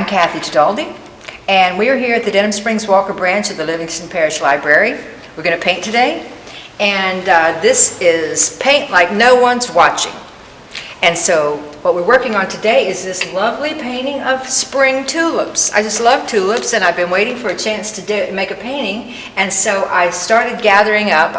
Kathy Tadaldi, and we are here at the Denham Springs-Walker Branch of the Livingston Parish Library. We're going to paint today, and this is Paint Like No One's Watching. And so what we're working on today is this lovely painting of spring tulips. I just love tulips, and I've been waiting for a chance to make a painting, and so I started gathering up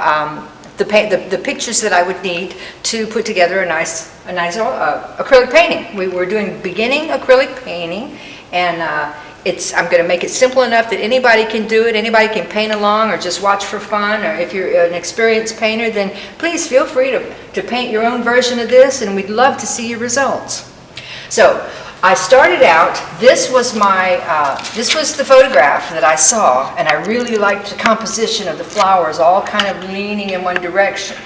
the pictures that I would need to put together a nice acrylic painting. We were doing beginning acrylic painting, and I'm going to make it simple enough that anybody can do it. Anybody can paint along or just watch for fun. Or if you're an experienced painter, then please feel free to paint your own version of this, and we'd love to see your results. So I started out, this was the photograph that I saw, and I really liked the composition of the flowers all kind of leaning in one direction.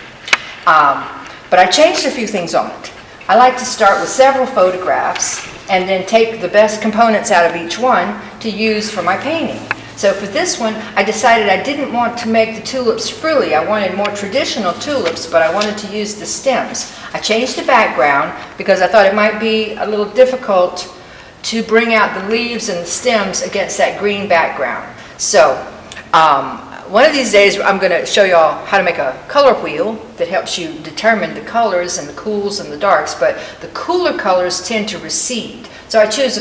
But I changed a few things on it. I like to start with several photographs and then take the best components out of each one to use for my painting. So for this one, I decided I didn't want to make the tulips frilly. I wanted more traditional tulips, but I wanted to use the stems. I changed the background because I thought it might be a little difficult to bring out the leaves and the stems against that green background. So one of these days I'm going to show you all how to make a color wheel that helps you determine the colors and the cools and the darks, but the cooler colors tend to recede. So I chose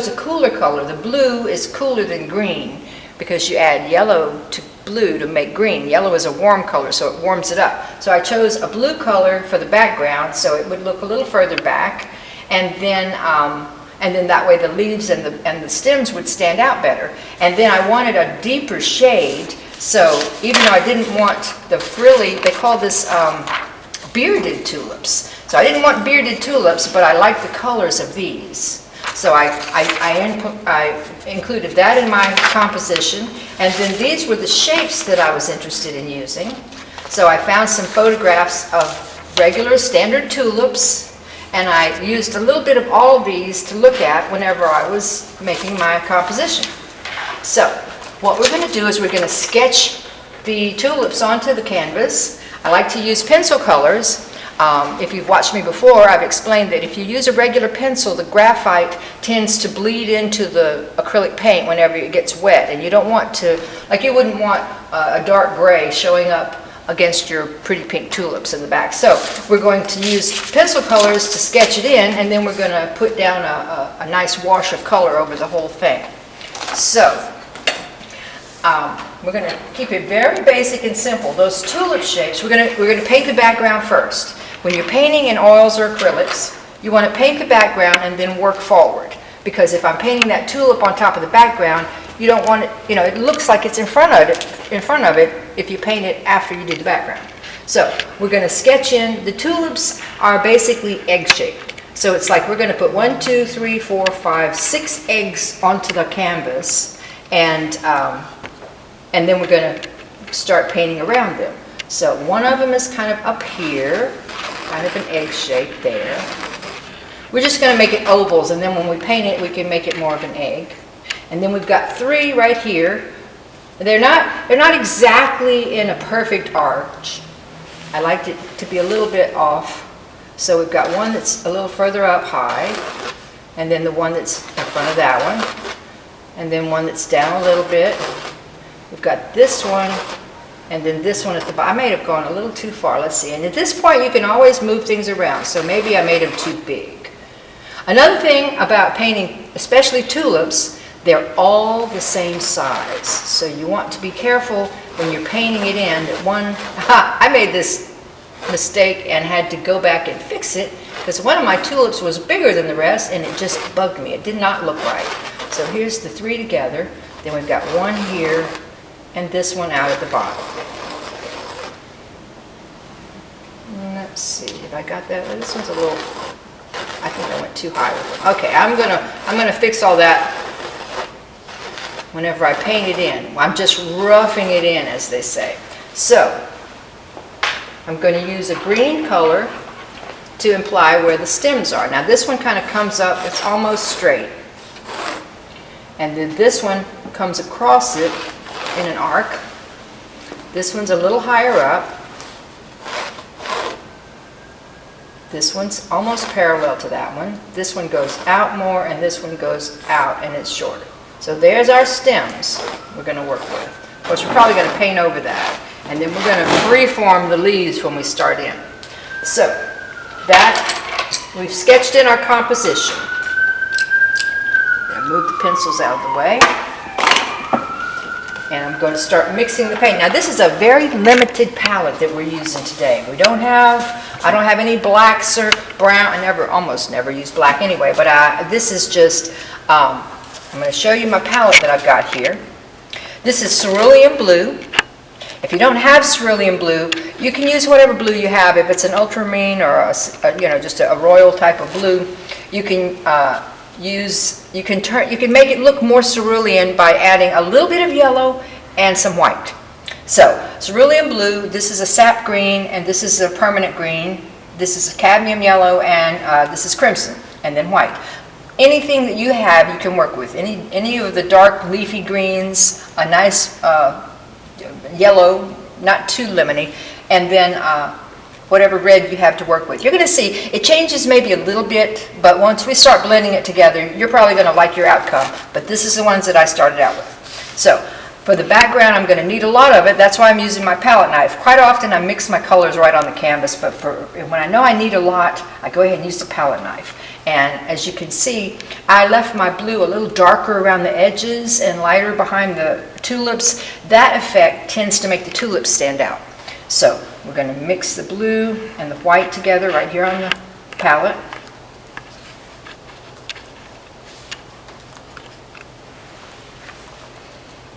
a cooler color. The blue is cooler than green because you add yellow to blue to make green. Yellow is a warm color, so it warms it up. So I chose a blue color for the background so it would look a little further back, and then that way the leaves and the stems would stand out better. And then I wanted a deeper shade, so even though I didn't want the frilly, they call this bearded tulips. So I didn't want bearded tulips, but I like the colors of these. So I included that in my composition, and then these were the shapes that I was interested in using. So I found some photographs of regular standard tulips, and I used a little bit of all of these to look at whenever I was making my composition. So what we're going to do is we're going to sketch the tulips onto the canvas. I like to use pencil colors. If you've watched me before, I've explained that if you use a regular pencil, the graphite tends to bleed into the acrylic paint whenever it gets wet, and you don't want to, like you wouldn't want a dark gray showing up against your pretty pink tulips in the back. So we're going to use pencil colors to sketch it in, and then we're going to put down a nice wash of color over the whole thing. So we're going to keep it very basic and simple. Those tulip shapes, we're going to paint the background first. When you're painting in oils or acrylics, you want to paint the background and then work forward. Because if I'm painting that tulip on top of the background, you don't want it, it looks like it's in front of it if you paint it after you did the background. So we're going to sketch in. The tulips are basically egg-shaped. So it's like we're going to put 1, 2, 3, 4, 5, 6 eggs onto the canvas, and then we're going to start painting around them. So one of them is kind of up here, kind of an egg shape there. We're just going to make it ovals, and then when we paint it, we can make it more of an egg. And then we've got 3 right here. They're not exactly in a perfect arch. I liked it to be a little bit off. So we've got one that's a little further up high, and then the one that's in front of that one, and then one that's down a little bit. We've got this one, and then this one at the bottom. I may have gone a little too far. Let's see. And at this point, you can always move things around. So maybe I made them too big. Another thing about painting, especially tulips, they're all the same size. So you want to be careful when you're painting it in that one... I made this mistake and had to go back and fix it because one of my tulips was bigger than the rest, and it just bugged me. It did not look right. So here's the 3 together. Then we've got one here, and this one out at the bottom. Let's see if I got that. This one's a little, I think I went too high with it. Okay, I'm gonna fix all that whenever I paint it in. I'm just roughing it in, as they say. So I'm going to use a green color to imply where the stems are. Now this one kind of comes up, it's almost straight. And then this one comes across it in an arc. This one's a little higher up. This one's almost parallel to that one. This one goes out more, and this one goes out, and it's shorter. So there's our stems we're going to work with. Of course, we're probably going to paint over that, and then we're going to freeform the leaves when we start in. So that, we've sketched in our composition. Move the pencils out of the way, and I'm going to start mixing the paint. Now this is a very limited palette that we're using today. I don't have any blacks or brown. I almost never use black anyway, but this is just, I'm going to show you my palette that I've got here. This is cerulean blue. If you don't have cerulean blue, you can use whatever blue you have. If it's an ultramarine or just a royal type of blue, you can you can make it look more cerulean by adding a little bit of yellow and some white. So cerulean blue, this is a sap green, and this is a permanent green. This is a cadmium yellow, and this is crimson, and then white. Anything that you have, you can work with. Any of the dark leafy greens, a nice yellow, not too lemony, and then whatever red you have to work with. You're going to see it changes maybe a little bit, but once we start blending it together, you're probably going to like your outcome. But this is the ones that I started out with. So for the background, I'm going to need a lot of it. That's why I'm using my palette knife. Quite often I mix my colors right on the canvas, but when I know I need a lot, I go ahead and use the palette knife. And as you can see, I left my blue a little darker around the edges and lighter behind the tulips. That effect tends to make the tulips stand out. So we're going to mix the blue and the white together right here on the palette.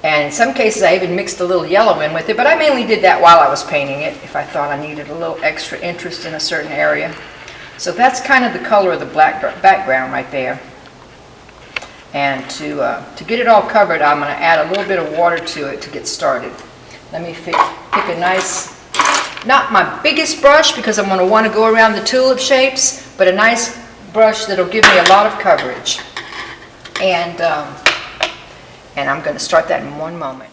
And in some cases I even mixed a little yellow in with it, but I mainly did that while I was painting it if I thought I needed a little extra interest in a certain area. So that's kind of the color of the black background right there. And to get it all covered, I'm going to add a little bit of water to it to get started. Let me pick a nice, not my biggest brush because I'm going to want to go around the tulip shapes, but a nice brush that'll give me a lot of coverage. And I'm going to start that in one moment.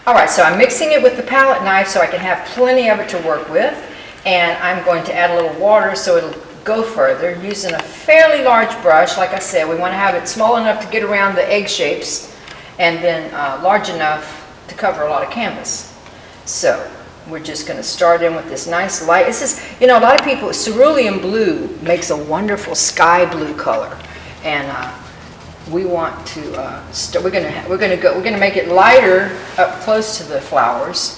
Alright, so I'm mixing it with the palette knife so I can have plenty of it to work with. And I'm going to add a little water so it'll go further. Using a fairly large brush, like I said, we want to have it small enough to get around the egg shapes, and then large enough to cover a lot of canvas. So we're just going to start in with this nice light. This is, a lot of people, cerulean blue makes a wonderful sky blue color, and we want to we're going to make it lighter up close to the flowers.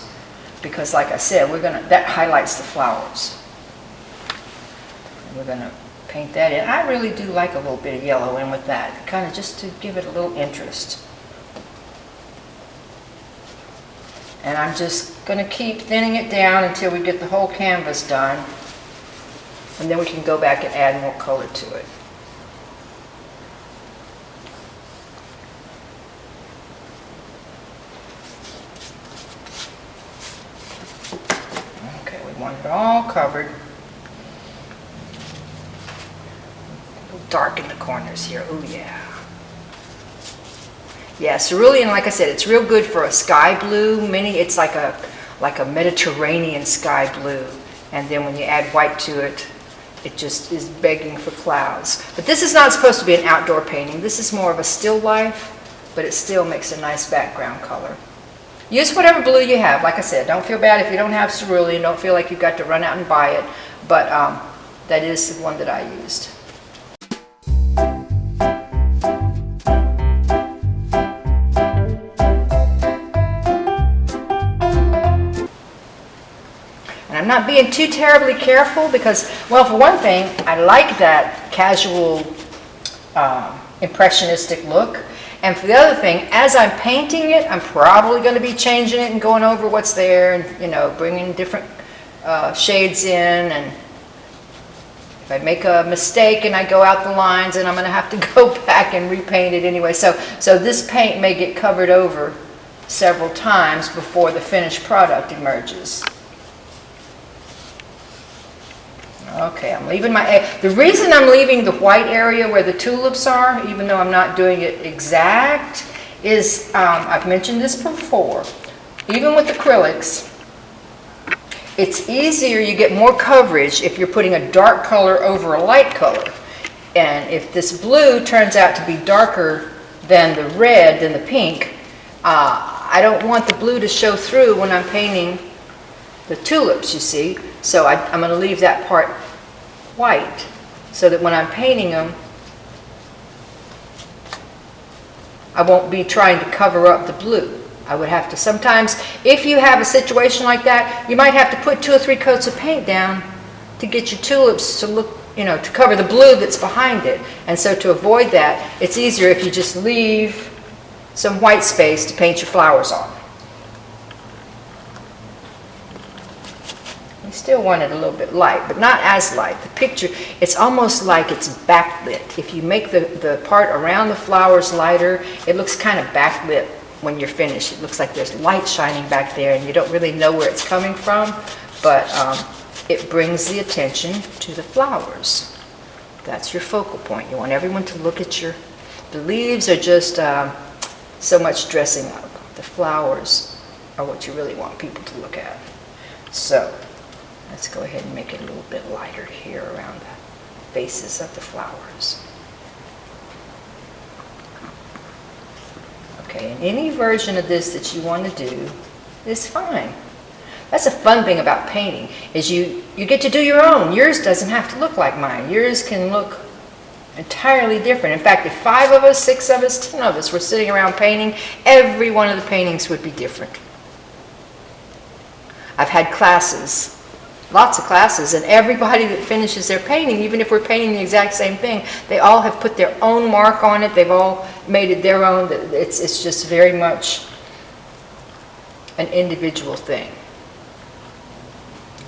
Because like I said, that highlights the flowers. We're going to paint that in. I really do like a little bit of yellow in with that, kind of just to give it a little interest. And I'm just going to keep thinning it down until we get the whole canvas done. And then we can go back and add more color to it. Want it all covered. A little dark in the corners here. Oh yeah. Yeah, cerulean, like I said, it's real good for a sky blue. It's like a Mediterranean sky blue. And then when you add white to it, it just is begging for clouds. But this is not supposed to be an outdoor painting. This is more of a still life, but it still makes a nice background color. Use whatever blue you have. Like I said, don't feel bad if you don't have cerulean. Don't feel like you've got to run out and buy it. But that is the one that I used. And I'm not being too terribly careful because, well, for one thing, I like that casual impressionistic look. And for the other thing, as I'm painting it, I'm probably going to be changing it and going over what's there and, bringing different shades in. And if I make a mistake and I go out the lines, and I'm going to have to go back and repaint it anyway. So this paint may get covered over several times before the finished product emerges. Okay, I'm leaving the reason I'm leaving the white area where the tulips are, even though I'm not doing it exact, is, I've mentioned this before, even with acrylics, It's easier, you get more coverage if you're putting a dark color over a light color. And if this blue turns out to be darker than the red, than the pink, I don't want the blue to show through when I'm painting the tulips, you see. So I'm going to leave that part white so that when I'm painting them, I won't be trying to cover up the blue. I would have to sometimes, if you have a situation like that, you might have to put 2 or 3 coats of paint down to get your tulips to look, you know, to cover the blue that's behind it. And so to avoid that, it's easier if you just leave some white space to paint your flowers on. You still want it a little bit light, but not as light. The picture, it's almost like it's backlit. If you make the part around the flowers lighter, it looks kind of backlit when you're finished. It looks like there's light shining back there and you don't really know where it's coming from, but it brings the attention to the flowers. That's your focal point. You want everyone to look at the leaves are just so much dressing up. The flowers are what you really want people to look at. So let's go ahead and make it a little bit lighter here around the bases of the flowers. Okay, and any version of this that you want to do is fine. That's a fun thing about painting, is you get to do your own. Yours doesn't have to look like mine. Yours can look entirely different. In fact, if 5 of us, 6 of us, 10 of us were sitting around painting, every one of the paintings would be different. I've had classes, lots of classes, and everybody that finishes their painting, even if we're painting the exact same thing, they all have put their own mark on it. They've all made it their own. It's just very much an individual thing.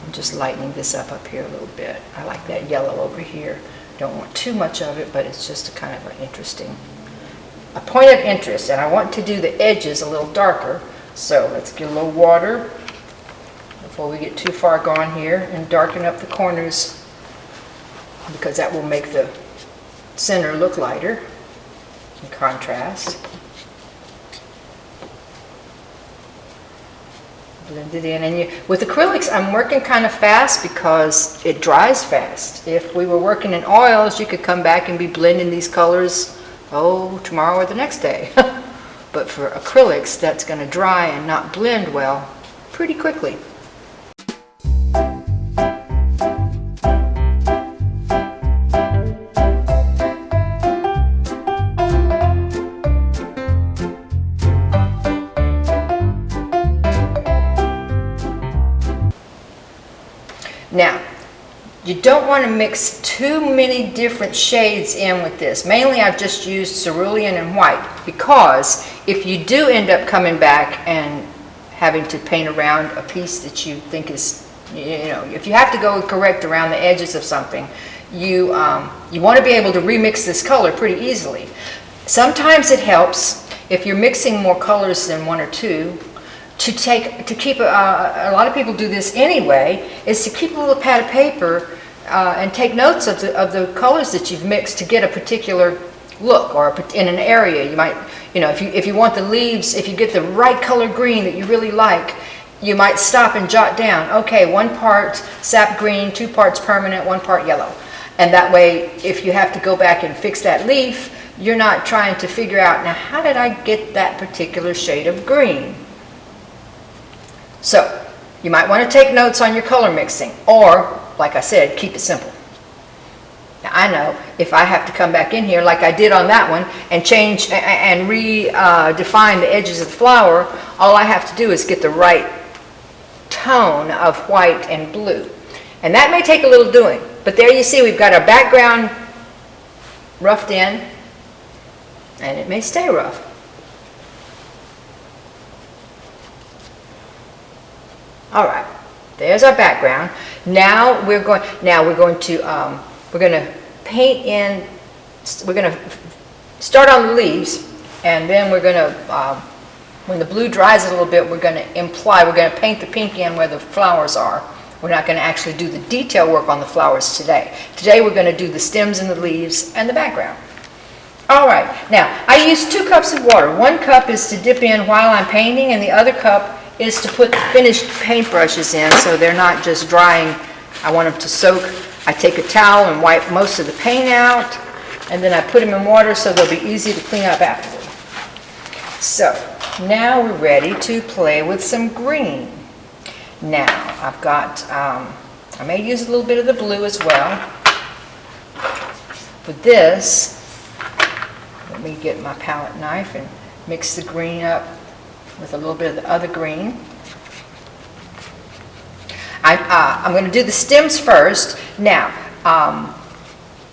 I'm just lightening this up here a little bit. I like that yellow over here. Don't want too much of it, but it's just a kind of an interesting, a point of interest. And I want to do the edges a little darker. So let's get a little water before we get too far gone here and darken up the corners, because that will make the center look lighter in contrast. Blend it in, and with acrylics I'm working kind of fast because it dries fast. If we were working in oils, you could come back and be blending these colors, oh, tomorrow or the next day. But for acrylics, that's going to dry and not blend well pretty quickly. Now, you don't want to mix too many different shades in with this. Mainly I've just used cerulean and white, because if you do end up coming back and having to paint around a piece that you think is, you know, if you have to go correct around the edges of something, you want to be able to remix this color pretty easily. Sometimes it helps if you're mixing more colors than 1 or 2, to keep a lot of people do this anyway, is to keep a little pad of paper and take notes of the colors that you've mixed to get a particular look, or in an area. You might, you know, if you want the leaves, if you get the right color green that you really like, you might stop and jot down, okay, 1 part sap green, 2 parts permanent, 1 part yellow. And that way, if you have to go back and fix that leaf, you're not trying to figure out, now how did I get that particular shade of green? So, you might want to take notes on your color mixing, or, like I said, keep it simple. Now, I know if I have to come back in here, like I did on that one, and change and redefine the edges of the flower, all I have to do is get the right tone of white and blue. And that may take a little doing, but there you see we've got our background roughed in, and it may stay rough. All right, there's our background. Now we're going to paint in. We're going to start on the leaves, and then we're going to, when the blue dries a little bit, we're going to paint the pink in where the flowers are. We're not going to actually do the detail work on the flowers today. Today we're going to do the stems and the leaves and the background. All right, now I use 2 cups of water. 1 cup is to dip in while I'm painting, and the other cup is to put the finished paintbrushes in so they're not just drying. I want them to soak. I take a towel and wipe most of the paint out, and then I put them in water so they'll be easy to clean up afterward. So now we're ready to play with some green. Now I've got, I may use a little bit of the blue as well. For this, let me get my palette knife and mix the green up with a little bit of the other green. I'm going to do the stems first. Now,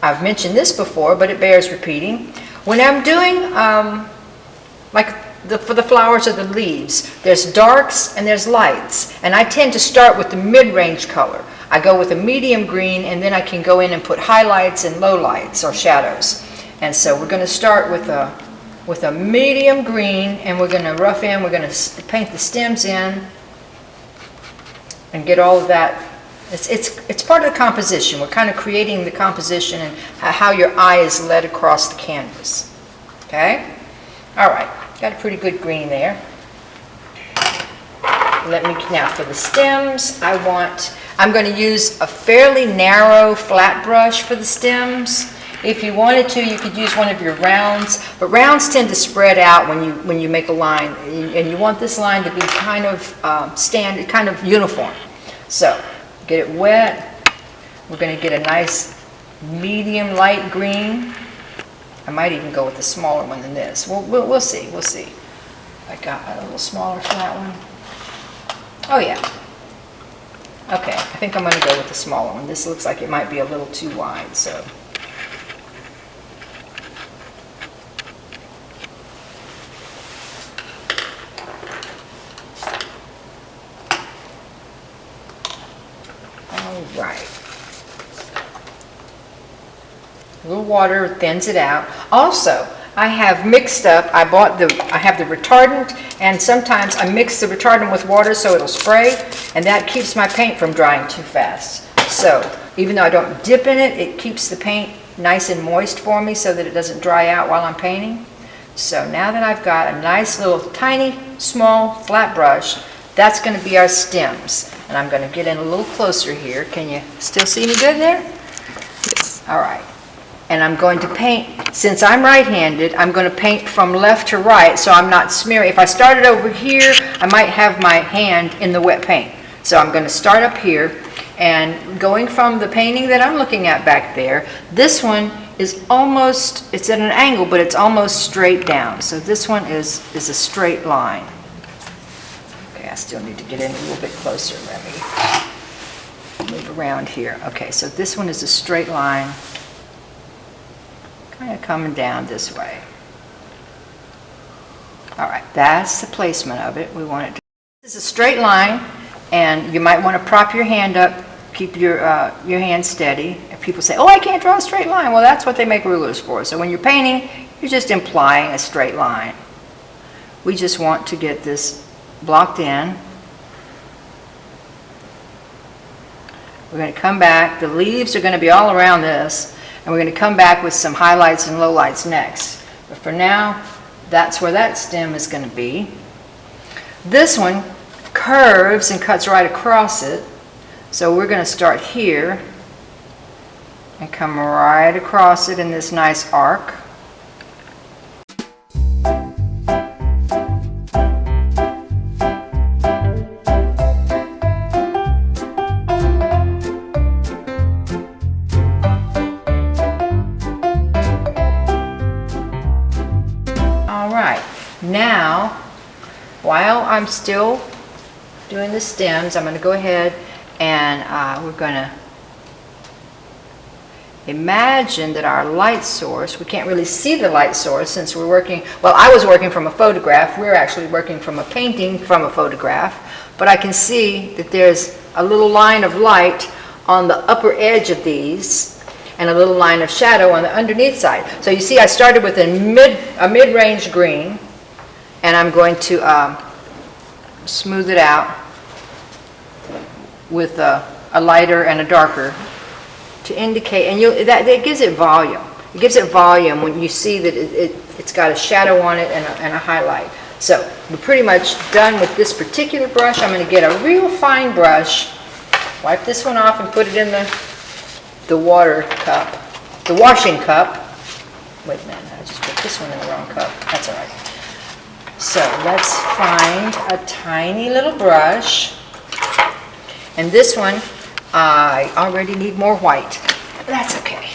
I've mentioned this before, but it bears repeating. When I'm doing, for the flowers or the leaves, there's darks and there's lights. And I tend to start with the mid-range color. I go with a medium green, and then I can go in and put highlights and lowlights or shadows. And so we're going to start with a medium green, and we're going to rough in. We're going to paint the stems in and get all of that. It's part of the composition. We're kind of creating the composition and how your eye is led across the canvas. Okay? All right. Got a pretty good green there. Now for the stems, I'm going to use a fairly narrow flat brush for the stems. If you wanted to, you could use one of your rounds, but rounds tend to spread out when you make a line, and you want this line to be kind of uniform. So get it wet. We're going to get a nice medium light green. I might even go with a smaller one than this. We'll see. We'll see. I got a little smaller for that one. Oh yeah. Okay, I think I'm going to go with the smaller one. This looks like it might be a little too wide, so. All right. A little water thins it out. Also, I have mixed up, I have the retardant, and sometimes I mix the retardant with water so it'll spray, and that keeps my paint from drying too fast. So, even though I don't dip in it, it keeps the paint nice and moist for me so that it doesn't dry out while I'm painting. So now that I've got a nice little tiny, small, flat brush, that's going to be our stems. And I'm going to get in a little closer here. Can you still see me good there? Yes. All right. And I'm going to paint, since I'm right-handed, I'm going to paint from left to right so I'm not smearing. If I started over here, I might have my hand in the wet paint. So I'm going to start up here, and going from the painting that I'm looking at back there, this one is almost, it's at an angle, but it's almost straight down. So this one is a straight line. Okay, I still need to get in a little bit closer. Let me move around here. Okay, so this one is a straight line, kind of coming down this way. All right, that's the placement of it. We want it to. This is a straight line, and you might want to prop your hand up, keep your hand steady. If people say, "Oh, I can't draw a straight line," well, that's what they make rulers for. So when you're painting, you're just implying a straight line. We just want to get this blocked in. We're going to come back. The leaves are going to be all around this. And we're going to come back with some highlights and lowlights next. But for now, that's where that stem is going to be. This one curves and cuts right across it. So we're going to start here and come right across it in this nice arc. Now, while I'm still doing the stems, I'm going to go ahead and we're going to imagine that our light source, we can't really see the light source since we're working, well, I was working from a photograph. We're actually working from a painting from a photograph, but I can see that there's a little line of light on the upper edge of these and a little line of shadow on the underneath side. So you see I started with a mid-range green, and I'm going to smooth it out with a lighter and a darker to indicate, and that gives it volume. It gives it volume when you see that it's got a shadow on it and a highlight. So we're pretty much done with this particular brush. I'm going to get a real fine brush, wipe this one off and put it in the water cup, the washing cup. Wait a minute, I just put this one in the wrong cup. That's all right. So let's find a tiny little brush. And this one, I already need more white. That's okay,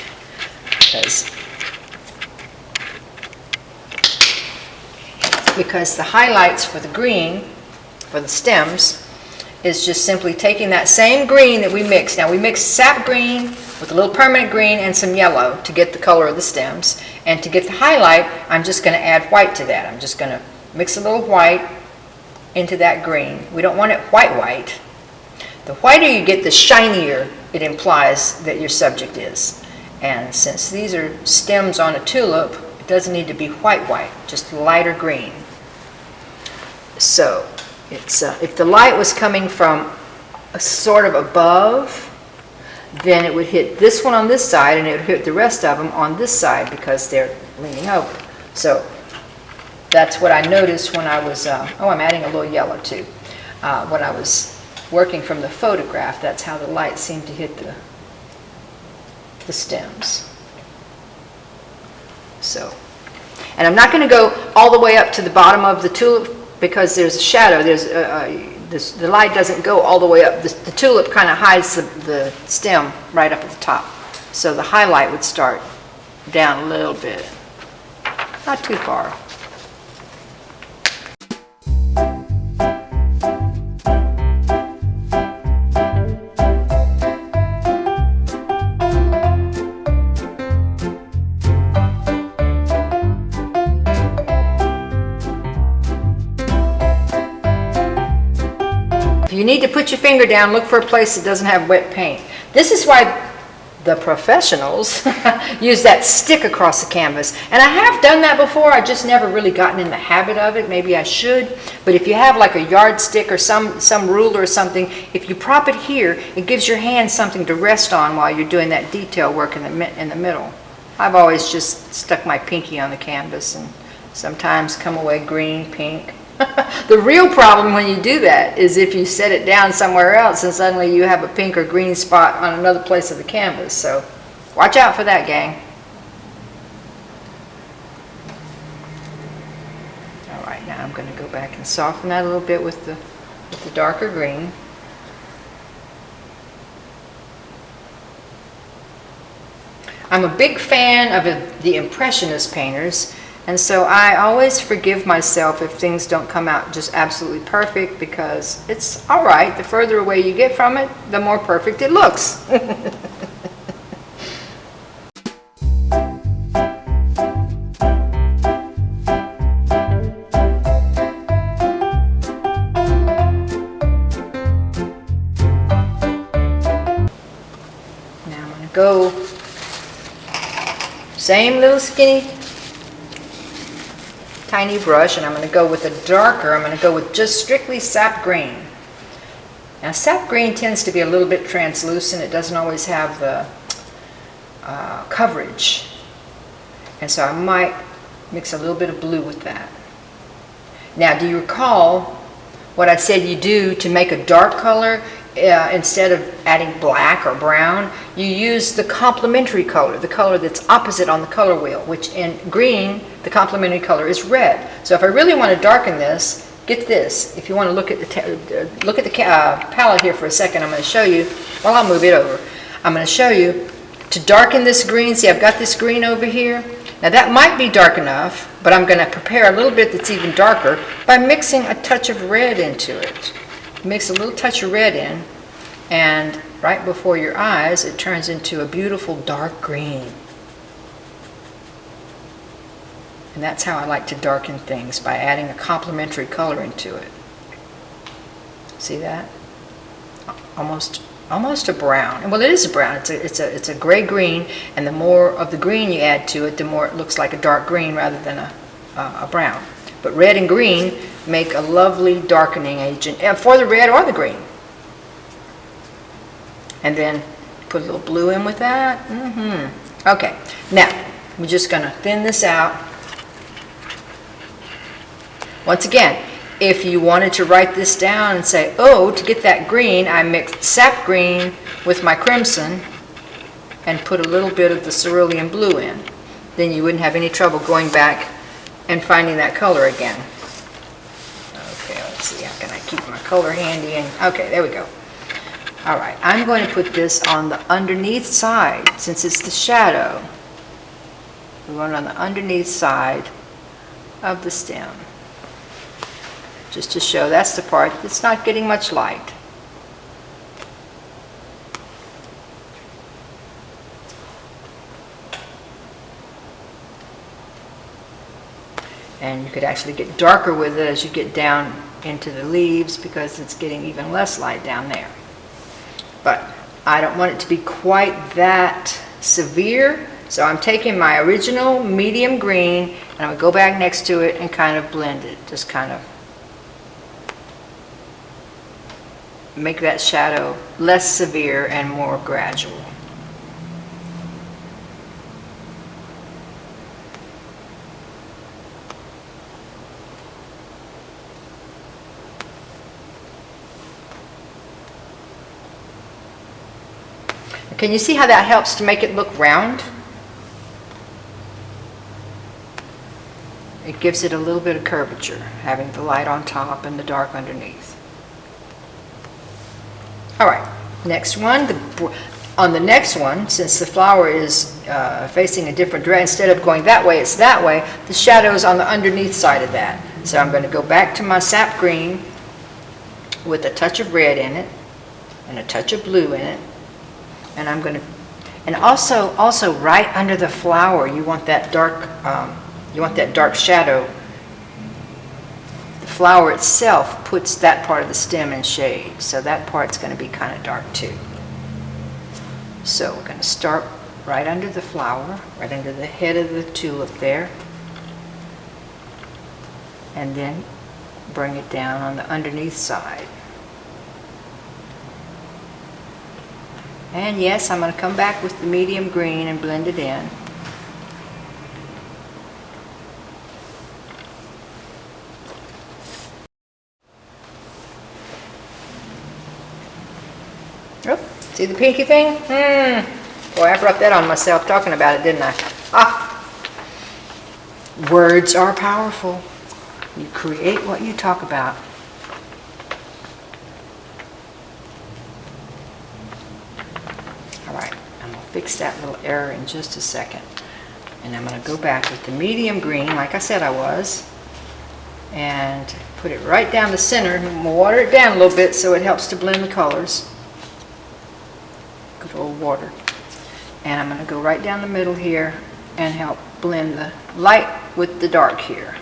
because the highlights for the green, for the stems, is just simply taking that same green that we mixed. Now we mixed sap green with a little permanent green and some yellow to get the color of the stems. And to get the highlight, I'm just going to add white to that. I'm just going to mix a little white into that green. We don't want it white. The whiter you get, the shinier it implies that your subject is. And since these are stems on a tulip, it doesn't need to be white, just lighter green. So it's if the light was coming from a sort of above, then it would hit this one on this side and it would hit the rest of them on this side because they're leaning over. So that's what I noticed when I was, I'm adding a little yellow too. When I was working from the photograph, that's how the light seemed to hit the stems. So, and I'm not going to go all the way up to the bottom of the tulip because there's a shadow. The light doesn't go all the way up. The tulip kind of hides the stem right up at the top. So the highlight would start down a little bit, not too far. If you need to put your finger down, look for a place that doesn't have wet paint. This is why the professionals use that stick across the canvas. And I have done that before, I just never really gotten in the habit of it. Maybe I should. But if you have like a yardstick or some ruler or something, if you prop it here, it gives your hand something to rest on while you're doing that detail work in the middle. I've always just stuck my pinky on the canvas and sometimes come away green, pink. The real problem when you do that is if you set it down somewhere else and suddenly you have a pink or green spot on another place of the canvas. So watch out for that, gang. All right, now I'm going to go back and soften that a little bit with the darker green. I'm a big fan of the Impressionist painters. And so I always forgive myself if things don't come out just absolutely perfect because it's all right. The further away you get from it, the more perfect it looks. Now I'm going to go same little skinny tiny brush, and I'm going to go with a darker. I'm going to go with just strictly sap green. Now sap green tends to be a little bit translucent. It doesn't always have the coverage, and so I might mix a little bit of blue with that. Now do you recall what I said you do to make a dark color? Instead of adding black or brown, you use the complementary color, the color that's opposite on the color wheel, which in green, the complementary color is red. So if I really want to darken this, get this. If you want to look at the palette here for a second, I'm going to show you, well, I'll move it over. I'm going to show you to darken this green. See, I've got this green over here. Now that might be dark enough, but I'm going to prepare a little bit that's even darker by mixing a touch of red into it. Mix a little touch of red in, and right before your eyes it turns into a beautiful dark green. And that's how I like to darken things, by adding a complementary color into it. See that? Almost a brown. And well, it is a brown. It's a gray green, and the more of the green you add to it, the more it looks like a dark green rather than a brown. But red and green make a lovely darkening agent for the red or the green. And then put a little blue in with that. Okay, now we're just going to thin this out once again, if you wanted to write this down and say, oh, to get that green, I mixed sap green with my crimson and put a little bit of the cerulean blue in, then you wouldn't have any trouble going back and finding that color again. Okay, let's see, how can I keep my color handy? And okay, there we go. All right, I'm going to put this on the underneath side since it's the shadow. We want it on the underneath side of the stem, just to show that's the part that's not getting much light. And you could actually get darker with it as you get down into the leaves because it's getting even less light down there. But I don't want it to be quite that severe, so I'm taking my original medium green and I'm going to go back next to it and kind of blend it, just kind of make that shadow less severe and more gradual. Can you see how that helps to make it look round? It gives it a little bit of curvature, having the light on top and the dark underneath. All right, next one. On the next one, since the flower is facing a different direction, instead of going that way, it's that way, the shadow is on the underneath side of that. So I'm going to go back to my sap green with a touch of red in it and a touch of blue in it. And I'm going to, and also right under the flower, you want that dark shadow. The flower itself puts that part of the stem in shade, so that part's going to be kind of dark too. So we're going to start right under the flower, right under the head of the tulip there, and then bring it down on the underneath side. And yes, I'm going to come back with the medium green and blend it in. Oh, see the pinky thing? Boy, I brought that on myself talking about it, didn't I? Ah! Words are powerful. You create what you talk about. Fix that little error in just a second. And I'm going to go back with the medium green, like I said I was, and put it right down the center. And we'll water it down a little bit so it helps to blend the colors. Good old water. And I'm going to go right down the middle here and help blend the light with the dark here.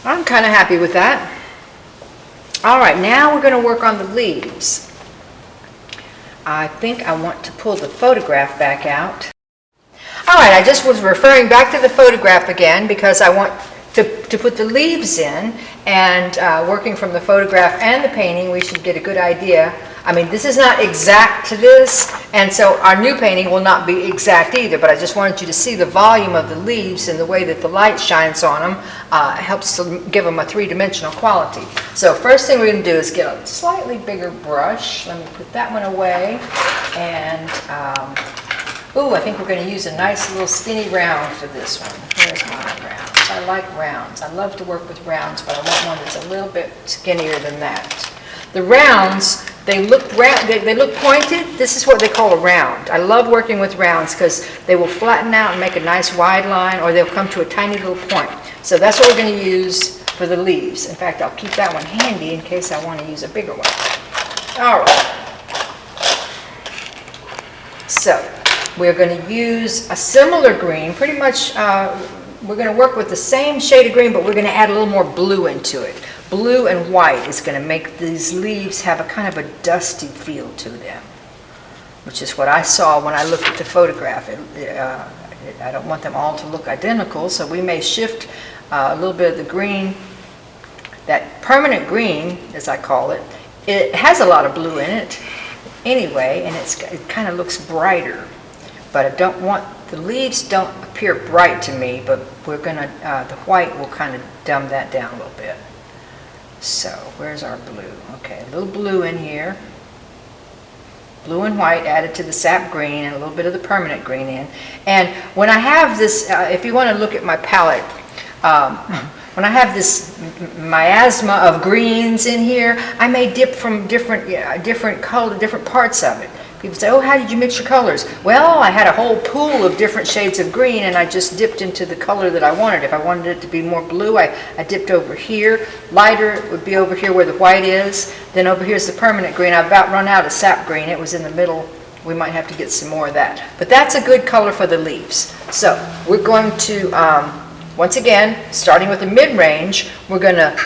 I'm kind of happy with that. All right, now we're going to work on the leaves. I think I want to pull the photograph back out. All right, I just was referring back to the photograph again because I want to put the leaves in, and working from the photograph and the painting, we should get a good idea. I mean, this is not exact to this, and so our new painting will not be exact either, but I just wanted you to see the volume of the leaves and the way that the light shines on them helps to give them a three-dimensional quality. So first thing we're going to do is get a slightly bigger brush. Let me put that one away, and ooh, I think we're going to use a nice little skinny round for this one. Here's my round. I like rounds. I love to work with rounds, but I want one that's a little bit skinnier than that. The rounds, they look pointed. This is what they call a round. I love working with rounds because they will flatten out and make a nice wide line, or they'll come to a tiny little point. So that's what we're going to use for the leaves. In fact, I'll keep that one handy in case I want to use a bigger one. All right. So we're going to use a similar green, pretty much. We're going to work with the same shade of green, but we're going to add a little more blue into it. Blue and white is going to make these leaves have a kind of a dusty feel to them, which is what I saw when I looked at the photograph. I don't want them all to look identical, so we may shift a little bit of the green. That permanent green, as I call it, it has a lot of blue in it anyway, and it kind of looks brighter. But I don't want, the leaves don't appear bright to me, but we're going to, the white will kind of dumb that down a little bit. So where's our blue? Okay, a little blue in here. Blue and white added to the sap green and a little bit of the permanent green in. And when I have this, if you want to look at my palette, when I have this miasma of greens in here, I may dip from different color, different parts of it. People say, oh, how did you mix your colors? Well, I had a whole pool of different shades of green, and I just dipped into the color that I wanted. If I wanted it to be more blue, I dipped over here. Lighter would be over here where the white is. Then over here's the permanent green. I've about run out of sap green. It was in the middle. We might have to get some more of that. But that's a good color for the leaves. So we're going to, once again, starting with the mid-range, we're going to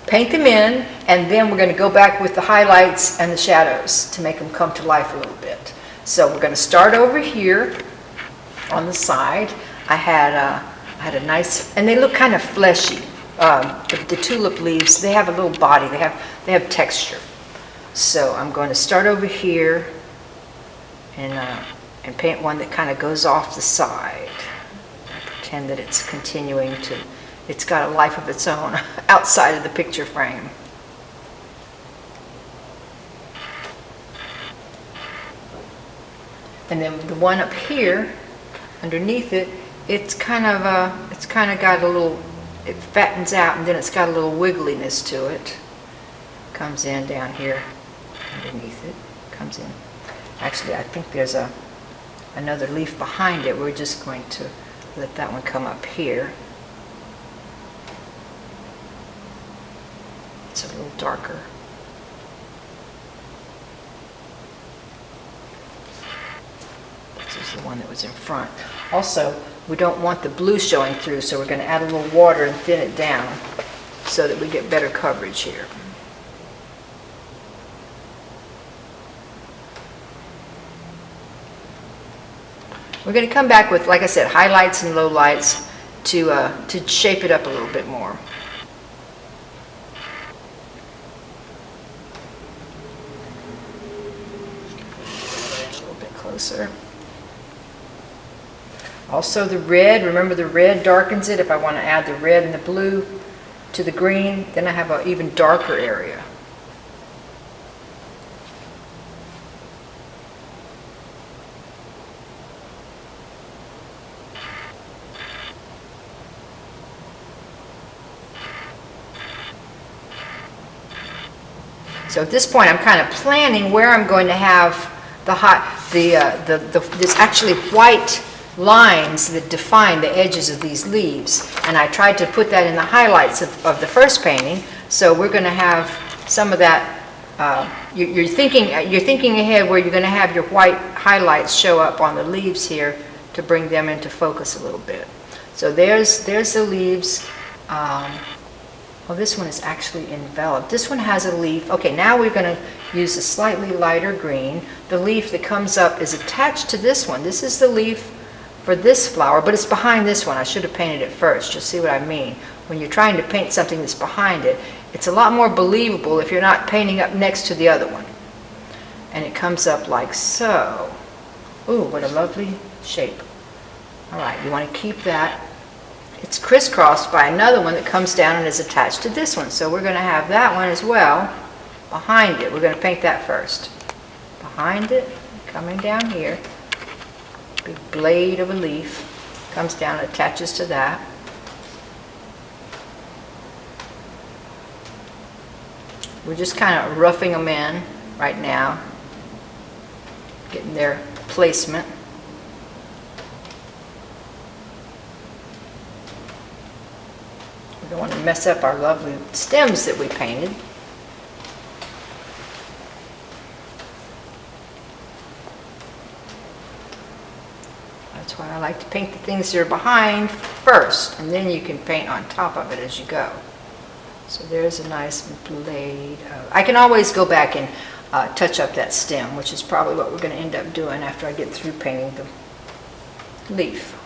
paint them in, and then we're going to go back with the highlights and the shadows to make them come to life a little bit. So we're going to start over here on the side. I had a nice, and they look kind of fleshy. The tulip leaves, they have a little body. They have texture. So I'm going to start over here and paint one that kind of goes off the side. Pretend that it's continuing to. It's got a life of its own outside of the picture frame. And then the one up here, underneath it, it's kind of got a little, it fattens out, and then it's got a little wiggliness to it. Comes in down here, underneath it, comes in. Actually, I think there's another leaf behind it. We're just going to let that one come up here. It's a little darker. This is the one that was in front. Also, we don't want the blue showing through, so we're going to add a little water and thin it down so that we get better coverage here. We're going to come back with, like I said, highlights and lowlights to shape it up a little bit more. Closer. Also the red, remember the red darkens it. If I want to add the red and the blue to the green, then I have an even darker area. So at this point I'm kind of planning where I'm going to have there's actually white lines that define the edges of these leaves, and I tried to put that in the highlights of the first painting. So we're going to have some of that. You're thinking ahead where you're going to have your white highlights show up on the leaves here to bring them into focus a little bit. So there's the leaves. Well, this one is actually enveloped. This one has a leaf. Okay, now we're going to use a slightly lighter green. The leaf that comes up is attached to this one. This is the leaf for this flower, but it's behind this one. I should have painted it first. You'll see what I mean. When you're trying to paint something that's behind it, it's a lot more believable if you're not painting up next to the other one. And it comes up like so. Ooh, what a lovely shape. All right, you want to keep that. It's crisscrossed by another one that comes down and is attached to this one. So we're going to have that one as well behind it. We're going to paint that first. Behind it, coming down here, big blade of a leaf comes down and attaches to that. We're just kind of roughing them in right now, getting their placement. We don't want to mess up our lovely stems that we painted. That's why I like to paint the things that are behind first, and then you can paint on top of it as you go. So there's a nice blade. I can always go back and touch up that stem, which is probably what we're going to end up doing after I get through painting the leaf.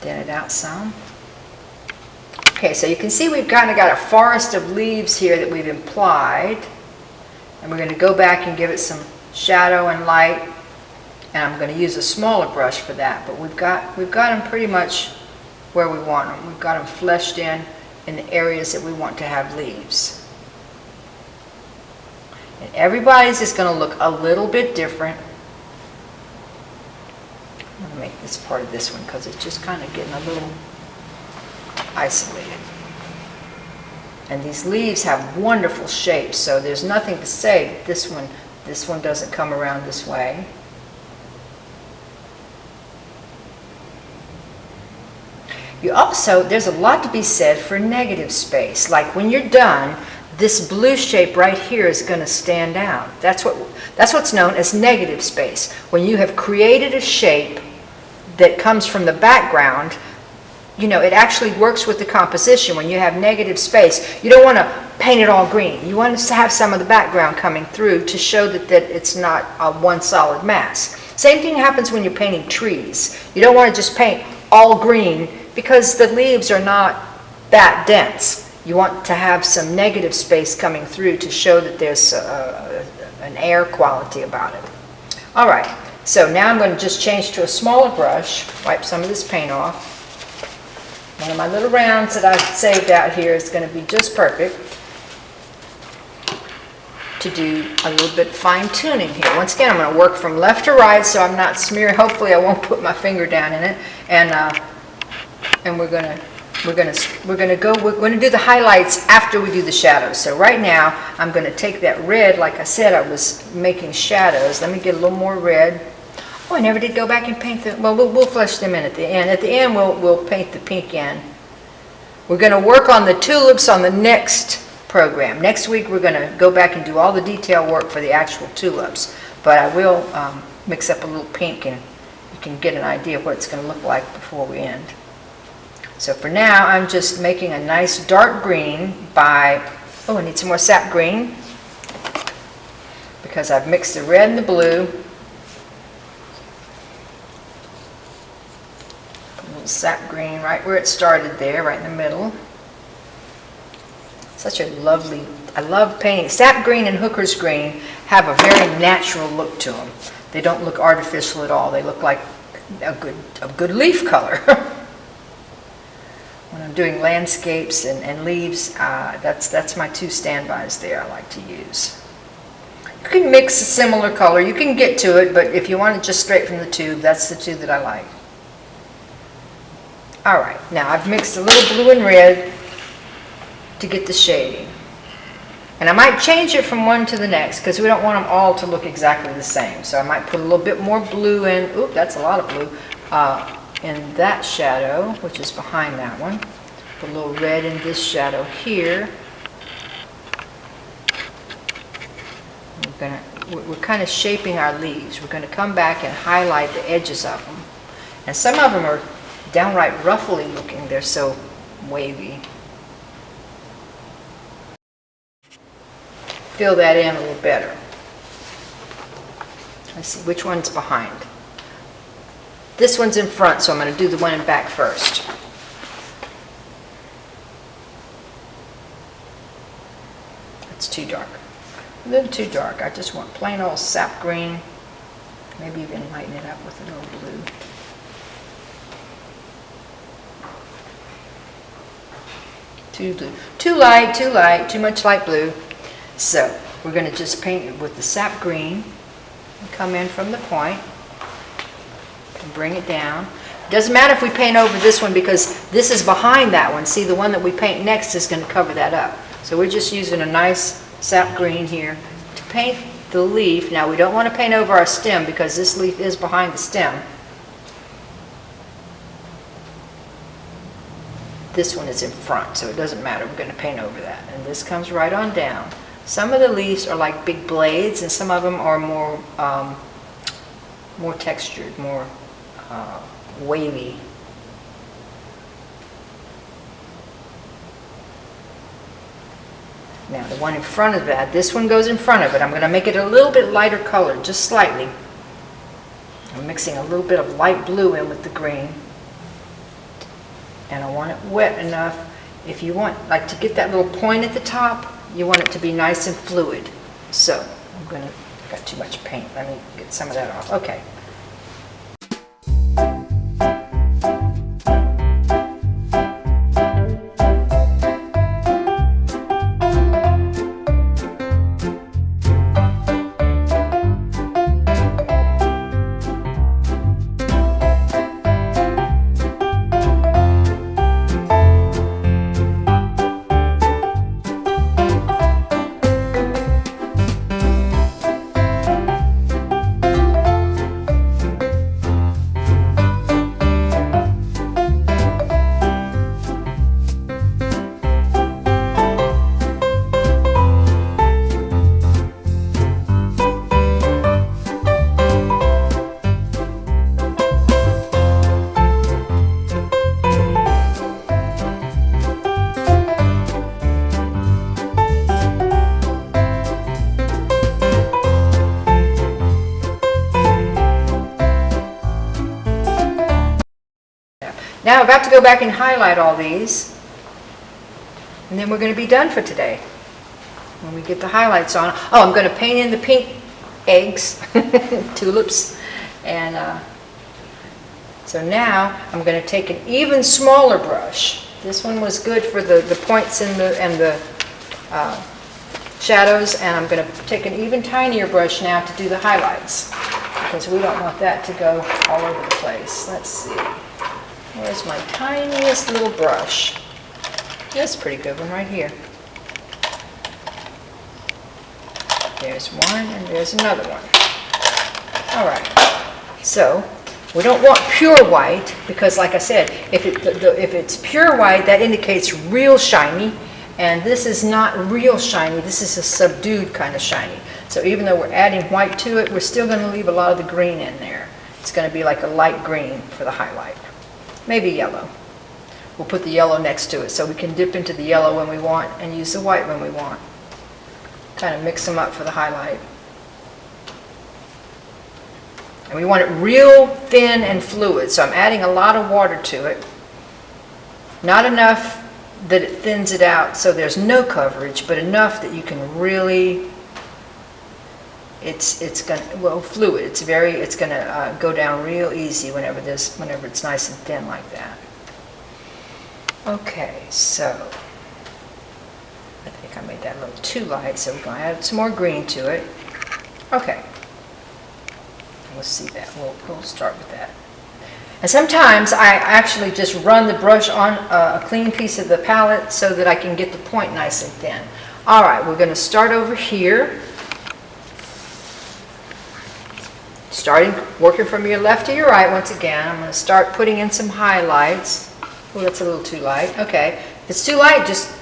Thin it out some. Okay, so you can see we've kind of got a forest of leaves here that we've applied, and we're going to go back and give it some shadow and light, and I'm going to use a smaller brush for that, but we've got them pretty much where we want them. We've got them fleshed in the areas that we want to have leaves. And everybody's is going to look a little bit different. I'm going to make this part of this one because it's just kind of getting a little isolated. And these leaves have wonderful shapes, so there's nothing to say that this one doesn't come around this way. There's a lot to be said for negative space. Like when you're done, this blue shape right here is going to stand out. That's what's known as negative space. When you have created a shape that comes from the background, you know, it actually works with the composition. When you have negative space, you don't want to paint it all green. You want to have some of the background coming through to show that it's not a one solid mass. Same thing happens when you're painting trees. You don't want to just paint all green because the leaves are not that dense. You want to have some negative space coming through to show that there's an air quality about it. All right, so now I'm going to just change to a smaller brush, wipe some of this paint off. One of my little rounds that I've saved out here is going to be just perfect to do a little bit fine tuning here. Once again, I'm going to work from left to right so I'm not smearing. Hopefully I won't put my finger down in it. And we're going to do the highlights after we do the shadows. So right now I'm going to take that red, like I said, I was making shadows. Let me get a little more red. Oh, I never did go back and paint them. Well, we'll flesh them in at the end. At the end, we'll paint the pink in. We're going to work on the tulips on the next program. Next week, we're going to go back and do all the detail work for the actual tulips. But I will mix up a little pink, and you can get an idea of what it's going to look like before we end. So for now, I'm just making a nice dark green by, oh, I need some more sap green because I've mixed the red and the blue. Sap green right where it started there, right in the middle. Such a lovely, I love painting. Sap green and hooker's green have a very natural look to them. They don't look artificial at all. They look like a good leaf color. When I'm doing landscapes and leaves, that's my two standbys there I like to use. You can mix a similar color. You can get to it, but if you want it just straight from the tube, that's the two that I like. All right, now I've mixed a little blue and red to get the shading. And I might change it from one to the next because we don't want them all to look exactly the same. So I might put a little bit more blue in, oop, that's a lot of blue, in that shadow, which is behind that one. Put a little red in this shadow here. We're kind of shaping our leaves. We're going to come back and highlight the edges of them. And some of them are downright ruffly looking. They're so wavy. Fill that in a little better. Let's see which one's behind. This one's in front, so I'm going to do the one in back first. That's too dark. A little too dark. I just want plain old sap green. Maybe even lighten it up with a little blue. Too blue. Too light, too light, too much light blue. So we're going to just paint it with the sap green. Come in from the point and bring it down. Doesn't matter if we paint over this one because this is behind that one. See, the one that we paint next is going to cover that up. So we're just using a nice sap green here to paint the leaf. Now we don't want to paint over our stem because this leaf is behind the stem. This one is in front, so it doesn't matter. We're going to paint over that. And this comes right on down. Some of the leaves are like big blades, and some of them are more textured, more wavy. Now the one in front of that, this one goes in front of it. I'm going to make it a little bit lighter colored, just slightly. I'm mixing a little bit of light blue in with the green. And I want it wet enough. If you want, like, to get that little point at the top, you want it to be nice and fluid. So I got too much paint. Let me get some of that off. Okay. Now I've got to go back and highlight all these, and then we're going to be done for today. When we get the highlights on, oh, I'm going to paint in the pink eggs, tulips, and so now I'm going to take an even smaller brush. This one was good for the points and the shadows, and I'm going to take an even tinier brush now to do the highlights because we don't want that to go all over the place. Let's see. Where's my tiniest little brush? That's a pretty good one right here. There's one and there's another one. All right. So we don't want pure white because, like I said, if it's pure white, that indicates real shiny, and this is not real shiny. This is a subdued kind of shiny. So even though we're adding white to it, we're still going to leave a lot of the green in there. It's going to be like a light green for the highlight. Maybe yellow. We'll put the yellow next to it so we can dip into the yellow when we want and use the white when we want. Kind of mix them up for the highlight. And we want it real thin and fluid, so I'm adding a lot of water to it. Not enough that it thins it out so there's no coverage, but enough that you can really, it's gonna, well, fluid. It's gonna go down real easy whenever it's nice and thin like that. Okay, so I think I made that a little too light, so we're going to add some more green to it. Okay, we'll see that. We'll start with that. And sometimes I actually just run the brush on a clean piece of the palette so that I can get the point nice and thin. All right, we're going to start over here. Working from your left to your right once again. I'm going to start putting in some highlights. Oh, that's a little too light. Okay, if it's too light, just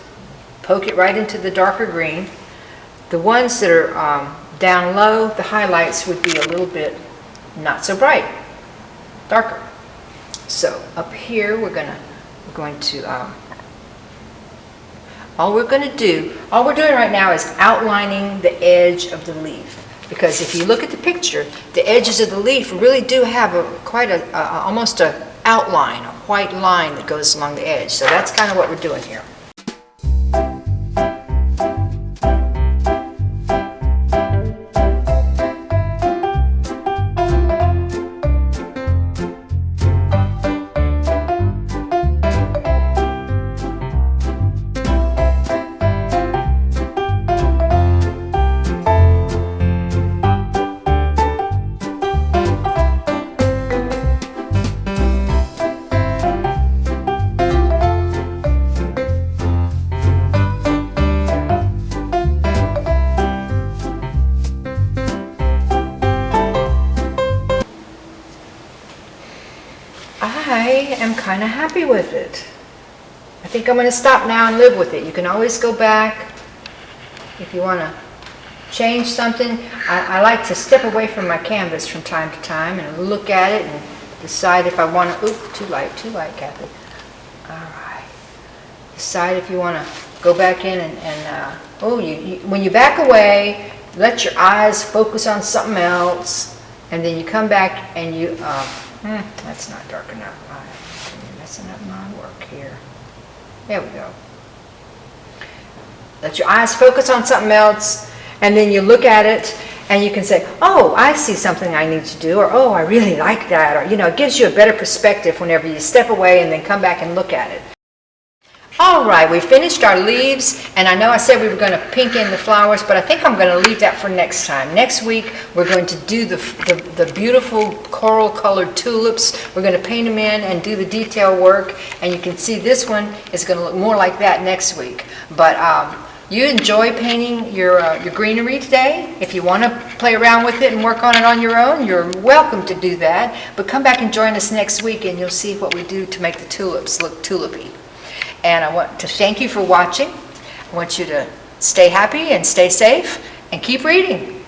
poke it right into the darker green. The ones that are down low, the highlights would be a little bit not so bright, darker. So up here, all we're doing right now is outlining the edge of the leaf. Because if you look at the picture, the edges of the leaf really do have almost an outline, a white line that goes along the edge. So that's kind of what we're doing here. I am kind of happy with it. I think I'm going to stop now and live with it. You can always go back if you want to change something. I like to step away from my canvas from time to time and look at it and decide if I want to, oop, too light, Kathy. All right. Decide if you want to go back in and when you back away, let your eyes focus on something else, and then you come back and you, that's not dark enough. I'm messing up my work here. There we go. Let your eyes focus on something else, and then you look at it, and you can say, oh, I see something I need to do, or oh, I really like that, or, it gives you a better perspective whenever you step away and then come back and look at it. All right, we finished our leaves, and I know I said we were going to pink in the flowers, but I think I'm going to leave that for next time. Next week, we're going to do the beautiful coral-colored tulips. We're going to paint them in and do the detail work, and you can see this one is going to look more like that next week. But you enjoy painting your greenery today. If you want to play around with it and work on it on your own, you're welcome to do that. But come back and join us next week, and you'll see what we do to make the tulips look tulipy. And I want to thank you for watching. I want you to stay happy and stay safe and keep reading.